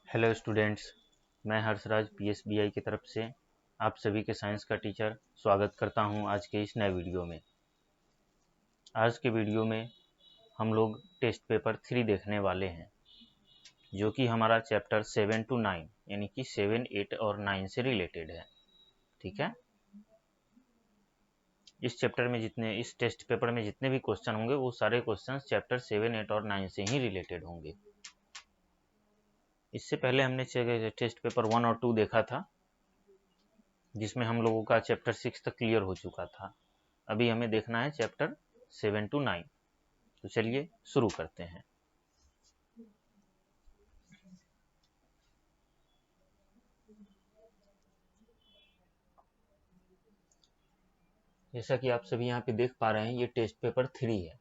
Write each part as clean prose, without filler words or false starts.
Hello students, मैं हर्षराज पीएसबीआई की तरफ से आप सभी के साइंस का टीचर स्वागत करता हूं आज के इस नए वीडियो में। आज के वीडियो में हम लोग टेस्ट पेपर 3 देखने वाले हैं, जो कि हमारा चैप्टर 7 to 9 यानी कि 7, 8 और 9 से रिलेटेड है। ठीक है, इस टेस्ट पेपर में जितने भी क्वेश्चन होंगे वो सारे क्वेश्चन चैप्टर 7, 8 और 9 से ही रिलेटेड होंगे। इससे पहले हमने टेस्ट पेपर 1 और 2 देखा था, जिसमें हम लोगों का चैप्टर 6 तक क्लियर हो चुका था। अभी हमें देखना है चैप्टर 7 to 9। तो चलिए शुरू करते हैं। जैसा कि आप सभी यहाँ पे देख पा रहे हैं, ये टेस्ट पेपर 3 है,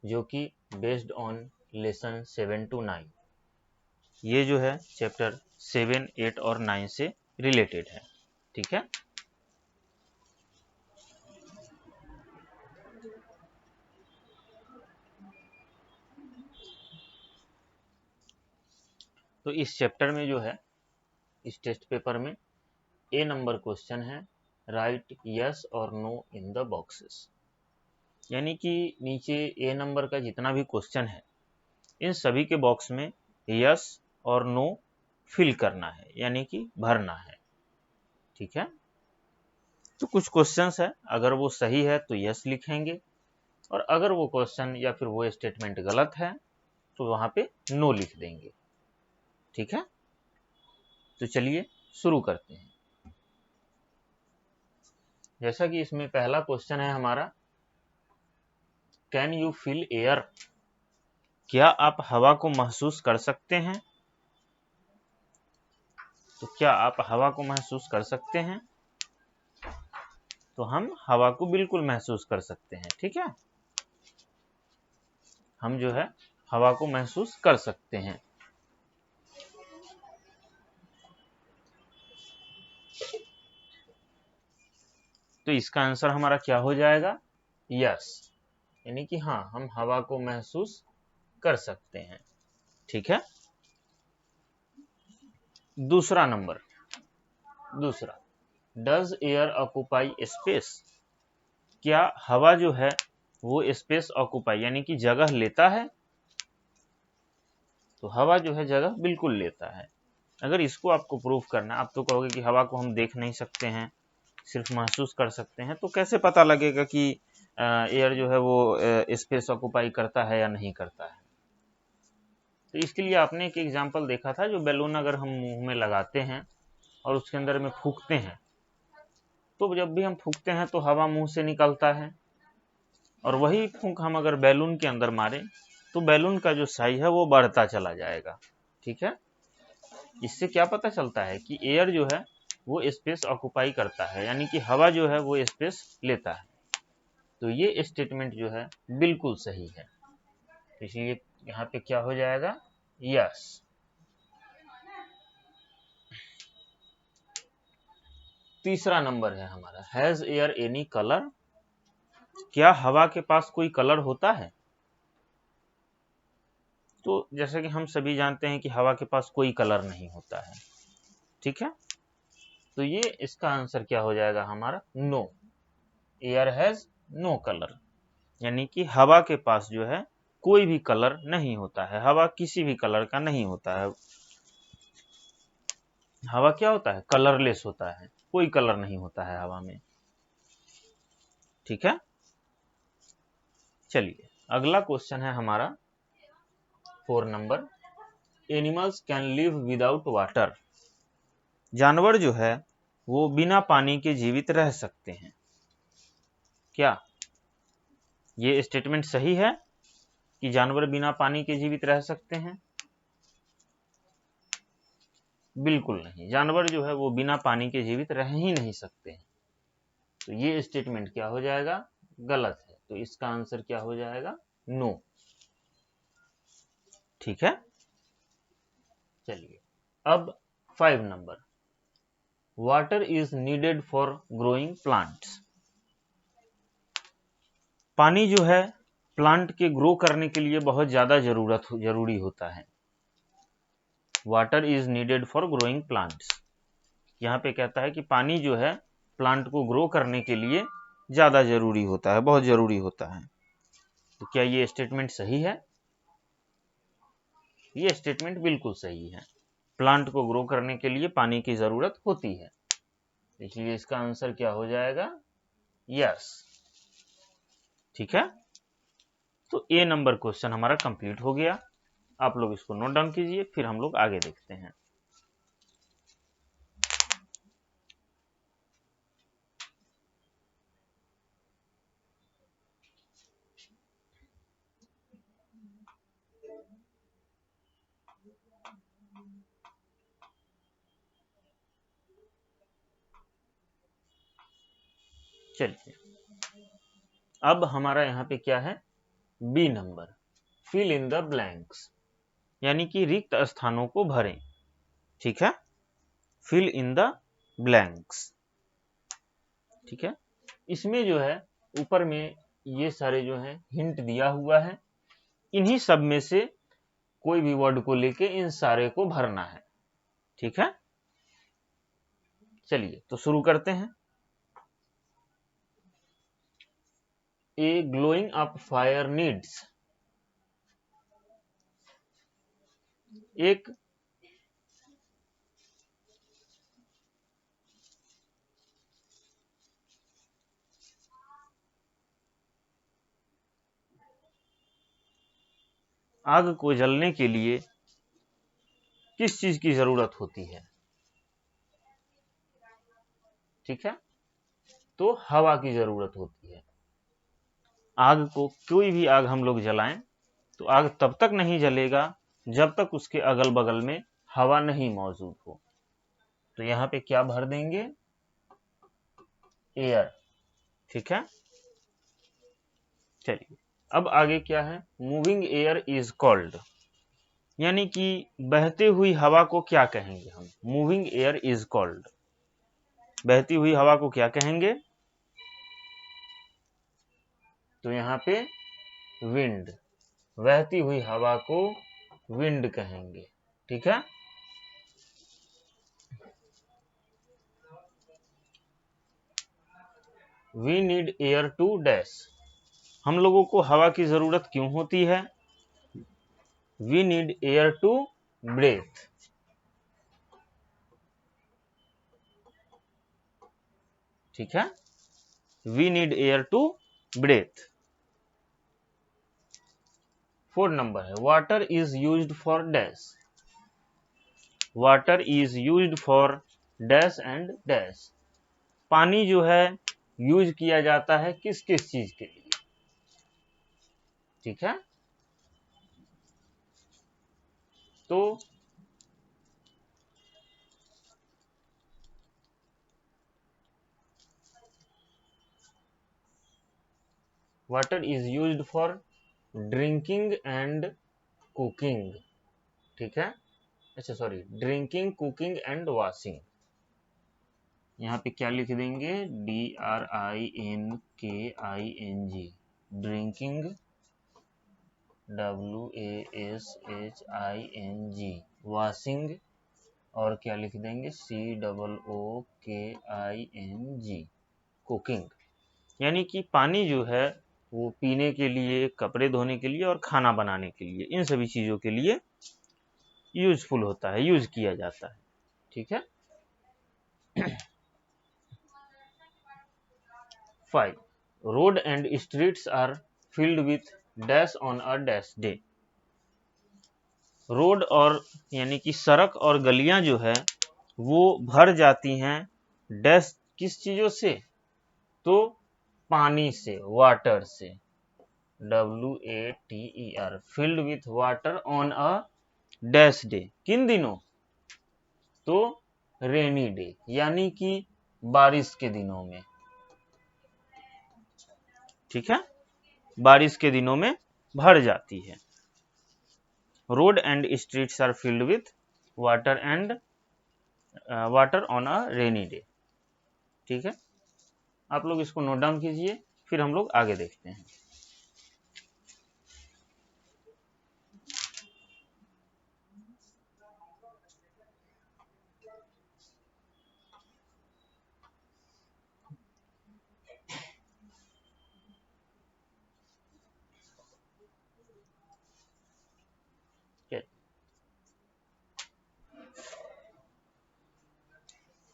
जो कि बेस्ड ऑन लेसन 7 to 9। ये जो है चैप्टर 7, 8 और 9 से रिलेटेड है। ठीक है, तो इस चैप्टर में जो है, इस टेस्ट पेपर में ए नंबर क्वेश्चन है, राइट यस और नो इन द बॉक्सेस। यानी कि नीचे ए नंबर का जितना भी क्वेश्चन है, इन सभी के बॉक्स में यस और नो फिल करना है, यानी कि भरना है। ठीक है, तो कुछ क्वेश्चंस है, अगर वो सही है तो यस लिखेंगे, और अगर वो क्वेश्चन या फिर वो स्टेटमेंट गलत है तो वहां पे नो लिख देंगे। ठीक है, तो चलिए शुरू करते हैं। जैसा कि इसमें पहला क्वेश्चन है हमारा, कैन यू फील एयर? क्या आप हवा को महसूस कर सकते हैं? तो क्या आप हवा को महसूस कर सकते हैं? तो हम हवा को बिल्कुल महसूस कर सकते हैं। ठीक है, हम जो है हवा को महसूस कर सकते हैं। तो इसका आंसर हमारा क्या हो जाएगा? यस, यानी कि हाँ, हम हवा को महसूस कर सकते हैं। ठीक है, दूसरा, डज एयर ऑक्यूपाई स्पेस? क्या हवा जो है वो स्पेस ऑक्यूपाई यानी कि जगह लेता है? तो हवा जो है जगह बिल्कुल लेता है। अगर इसको आपको प्रूफ करना है, आप तो कहोगे कि हवा को हम देख नहीं सकते हैं, सिर्फ महसूस कर सकते हैं, तो कैसे पता लगेगा कि एयर जो है वो स्पेस ऑक्यूपाई करता है या नहीं करता है? तो इसके लिए आपने एक एग्जांपल देखा था, जो बैलून अगर हम मुंह में लगाते हैं और उसके अंदर में फूंकते हैं, तो जब भी हम फूंकते हैं तो हवा मुंह से निकलता है, और वही फूंक हम अगर बैलून के अंदर मारें तो बैलून का जो साइज है वो बढ़ता चला जाएगा। ठीक है, इससे क्या पता चलता है कि एयर जो है वो स्पेस ऑक्यूपाई करता है, यानी कि हवा जो है वो स्पेस लेता है। तो ये स्टेटमेंट जो है बिल्कुल सही है, इसलिए यहाँ पे क्या हो जाएगा? यस। तीसरा नंबर है हमारा, हैज एयर एनी कलर? क्या हवा के पास कोई कलर होता है? तो जैसे कि हम सभी जानते हैं कि हवा के पास कोई कलर नहीं होता है। ठीक है, तो ये इसका आंसर क्या हो जाएगा हमारा? No, air has no colour, यानी कि हवा के पास जो है कोई भी कलर नहीं होता है। हवा किसी भी कलर का नहीं होता है। हवा क्या होता है? कलरलेस होता है, कोई कलर नहीं होता है हवा में। ठीक है, चलिए अगला क्वेश्चन है हमारा 4 number, animals can live without water? जानवर जो है वो बिना पानी के जीवित रह सकते हैं। क्या ये स्टेटमेंट सही है कि जानवर बिना पानी के जीवित रह सकते हैं? बिल्कुल नहीं, जानवर जो है वो बिना पानी के जीवित रह ही नहीं सकते हैं। तो ये स्टेटमेंट क्या हो जाएगा? गलत है। तो इसका आंसर क्या हो जाएगा? नो। ठीक है, चलिए अब 5 number, water is needed for growing plants? पानी जो है प्लांट के ग्रो करने के लिए बहुत ज्यादा जरूरी होता है। Water is needed for growing plants. यहाँ पे कहता है कि पानी जो है प्लांट को ग्रो करने के लिए ज़्यादा जरूरी होता है, बहुत जरूरी होता है। तो क्या ये स्टेटमेंट सही है? ये स्टेटमेंट बिल्कुल सही है। प्लांट को ग्रो करने के लिए पानी की ज़रूरत होती है, इसलिए इसका आंसर क्या हो जाएगा? यस। ठीक है, तो ए नंबर क्वेश्चन हमारा कंप्लीट हो गया। आप लोग इसको नोट डाउन कीजिए, फिर हम लोग आगे देखते हैं। चलिए, अब हमारा यहाँ पे क्या है? B number, fill in the blanks, यानी कि रिक्त स्थानों को भरें। ठीक है, फिल इन द ब्लैंक्स। ठीक है, इसमें जो है ऊपर में ये सारे जो है हिंट दिया हुआ है, इन्हीं सब में से कोई भी वर्ड को लेके इन सारे को भरना है। ठीक है, चलिए तो शुरू करते हैं। ए ग्लोइंग अप फायर नीड्स, एक आग को जलने के लिए किस चीज की जरूरत होती है? ठीक है, तो हवा की जरूरत होती है। आग को, कोई भी आग हम लोग जलाएं तो आग तब तक नहीं जलेगा जब तक उसके अगल बगल में हवा नहीं मौजूद हो। तो यहाँ पे क्या भर देंगे? एयर। ठीक है, चलिए अब आगे क्या है? मूविंग एयर इज कॉल्ड, यानी कि बहते हुई हवा को क्या कहेंगे हम? मूविंग एयर इज कॉल्ड, बहती हुई हवा को क्या कहेंगे? तो यहाँ पे विंड, बहती हुई हवा को विंड कहेंगे। ठीक है, we need air to dash, हम लोगों को हवा की जरूरत क्यों होती है? We need air to breath. ठीक है, we need air to breath. 4 number है, water is used for dash, water is used for dash and dash, पानी जो है यूज किया जाता है किस किस चीज के लिए? ठीक है, तो water is used for drinking and cooking. ठीक है, अच्छा sorry, drinking, cooking and washing. यहाँ पे क्या लिख देंगे? DRINKING, ड्रिंकिंग, WASHING, वॉशिंग, और क्या लिख देंगे? COOKING, cooking. यानी कि पानी जो है वो पीने के लिए, कपड़े धोने के लिए और खाना बनाने के लिए, इन सभी चीजों के लिए यूजफुल होता है, यूज किया जाता है। ठीक है, 5, road and streets are filled with dash on a dash day, road और यानी कि सड़क और गलियां जो है वो भर जाती हैं डैश, किस चीजों से? तो पानी से, वाटर से, WATER, field with water on a dash day, किन दिनों? तो रेनी डे, यानी कि बारिश के दिनों में। ठीक है, बारिश के दिनों में भर जाती है। Road and streets are filled with water and water on a rainy day. ठीक है, आप लोग इसको नोट डाउन कीजिए, फिर हम लोग आगे देखते हैं।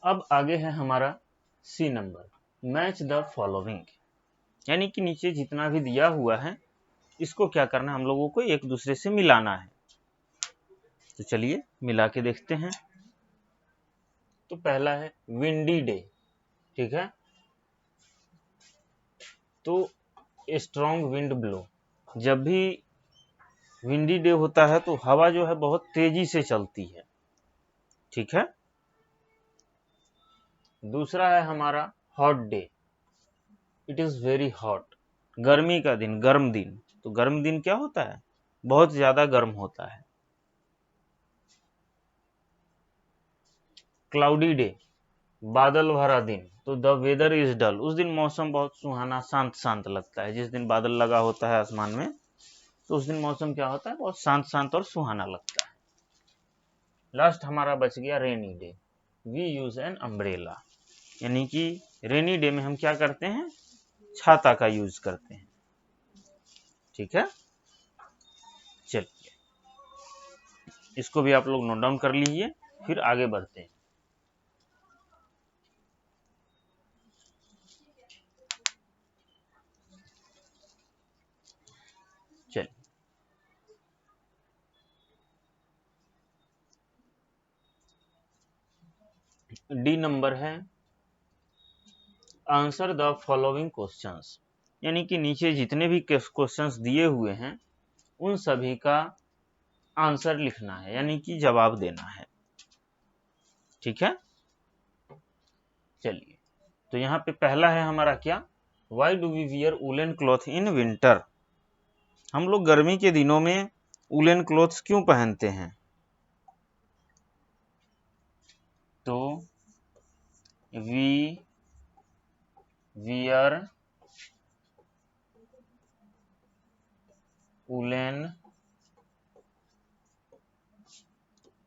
अब आगे है हमारा C number, match the following, यानी कि नीचे जितना भी दिया हुआ है इसको क्या करना है, हम लोगों को एक दूसरे से मिलाना है। तो चलिए मिला के देखते हैं। तो पहला है विंडी डे, ठीक है, तो स्ट्रॉन्ग विंड ब्लो, जब भी विंडी डे होता है तो हवा जो है बहुत तेजी से चलती है, ठीक है। दूसरा है हमारा hot day, it is very hot, गर्मी का दिन, गर्म दिन, तो गर्म दिन क्या होता है, बहुत ज्यादा गर्म होता है। क्लाउडी डे, बादल भरा दिन, तो द वेदर इज डल, उस दिन मौसम बहुत सुहाना शांत शांत लगता है, जिस दिन बादल लगा होता है आसमान में तो उस दिन मौसम क्या होता है, बहुत शांत शांत और सुहाना लगता है। लास्ट हमारा बच गया rainy day, we use an umbrella, यानी कि रेनी डे में हम क्या करते हैं, छाता का यूज करते हैं, ठीक है। चलिए इसको भी आप लोग नोट डाउन कर लीजिए, फिर आगे बढ़ते हैं। चलिए डी नंबर है आंसर द फॉलोइंग क्वेश्चंस, यानी कि नीचे जितने भी क्वेश्चंस दिए हुए हैं उन सभी का आंसर लिखना है, यानी कि जवाब देना है, ठीक है। चलिए तो यहाँ पे पहला है हमारा क्या, why do we wear woollen cloth in winter, हम लोग गर्मी के दिनों में वुलन क्लॉथ्स क्यों पहनते हैं। तो we wear woollen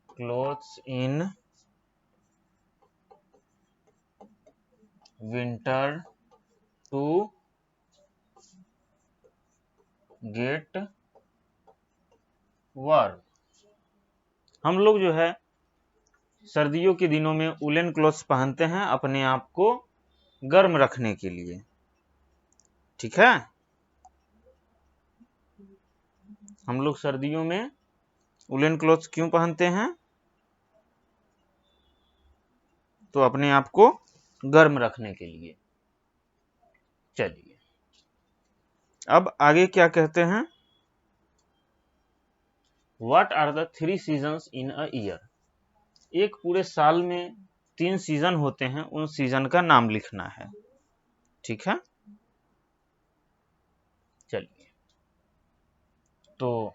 clothes in winter to get warm, हम लोग जो है सर्दियों के दिनों में वुलन क्लॉथ्स पहनते हैं अपने आप को गर्म रखने के लिए, ठीक है। हम लोग सर्दियों में वुलन क्लॉथ्स क्यों पहनते हैं, तो अपने आप को गर्म रखने के लिए। चलिए अब आगे क्या कहते हैं, what are the 3 seasons in a year, एक पूरे साल में 3 सीजन होते हैं, उन सीजन का नाम लिखना है, ठीक है। चलिए तो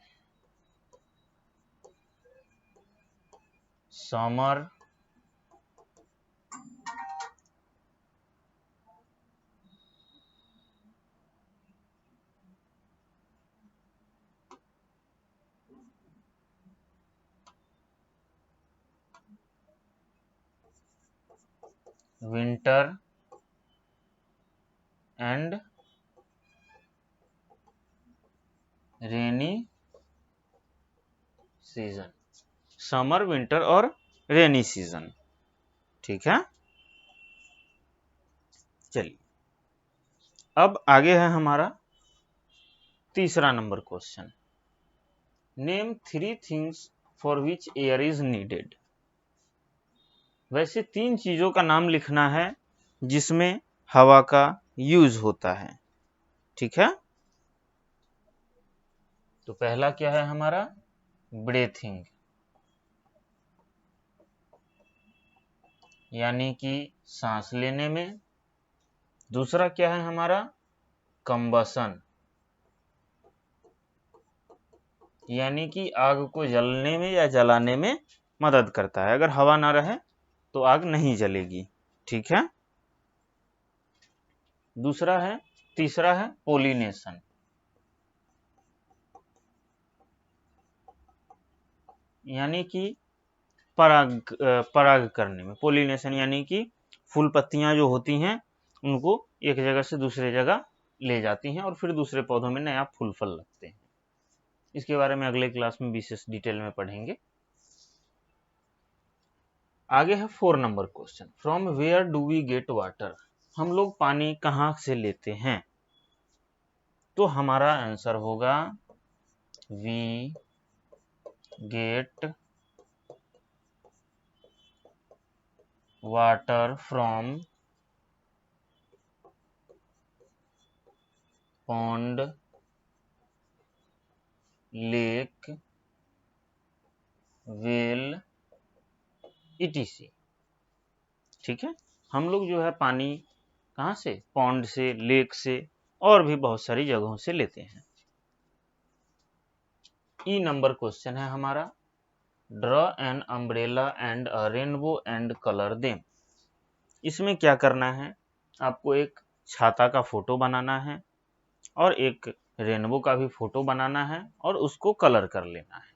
summer, winter and rainy season, summer, winter और रेनी सीजन, ठीक है। चलिए अब आगे है हमारा तीसरा number question, name 3 things for which air is needed, वैसे 3 चीजों का नाम लिखना है जिसमें हवा का यूज होता है, ठीक है। तो पहला क्या है हमारा, ब्रेथिंग, यानी कि सांस लेने में। दूसरा क्या है हमारा, कंबसन, यानी कि आग को जलने में या जलाने में मदद करता है, अगर हवा ना रहे तो आग नहीं जलेगी, ठीक है। तीसरा है पोलिनेशन, यानी कि पराग करने में, पोलिनेशन यानी कि फूल पत्तियां जो होती हैं उनको एक जगह से दूसरे जगह ले जाती हैं और फिर दूसरे पौधों में नया फूल फल लगते हैं। इसके बारे में अगले क्लास में विशेष डिटेल में पढ़ेंगे। आगे है 4 number question, from where do we get water, हम लोग पानी कहाँ से लेते हैं। तो हमारा आंसर होगा we get water from pond, lake, well, etc। ठीक है, हम लोग जो है पानी कहाँ से, पॉन्ड से, लेक से और भी बहुत सारी जगहों से लेते हैं। ई नंबर क्वेश्चन है हमारा, draw an umbrella and a rainbow and colour them. इसमें क्या करना है, आपको एक छाता का फोटो बनाना है और एक रेनबो का भी फोटो बनाना है और उसको कलर कर लेना है।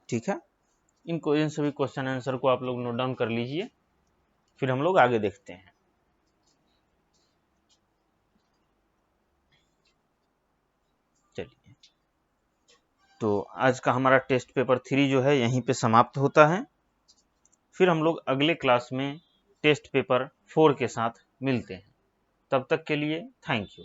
ठीक है, इन सभी क्वेश्चन आंसर को आप लोग नोट डाउन कर लीजिए, फिर हम लोग आगे देखते हैं। चलिए, तो आज का हमारा टेस्ट पेपर 3 जो है यहीं पे समाप्त होता है। फिर हम लोग अगले क्लास में टेस्ट पेपर 4 के साथ मिलते हैं। तब तक के लिए थैंक यू।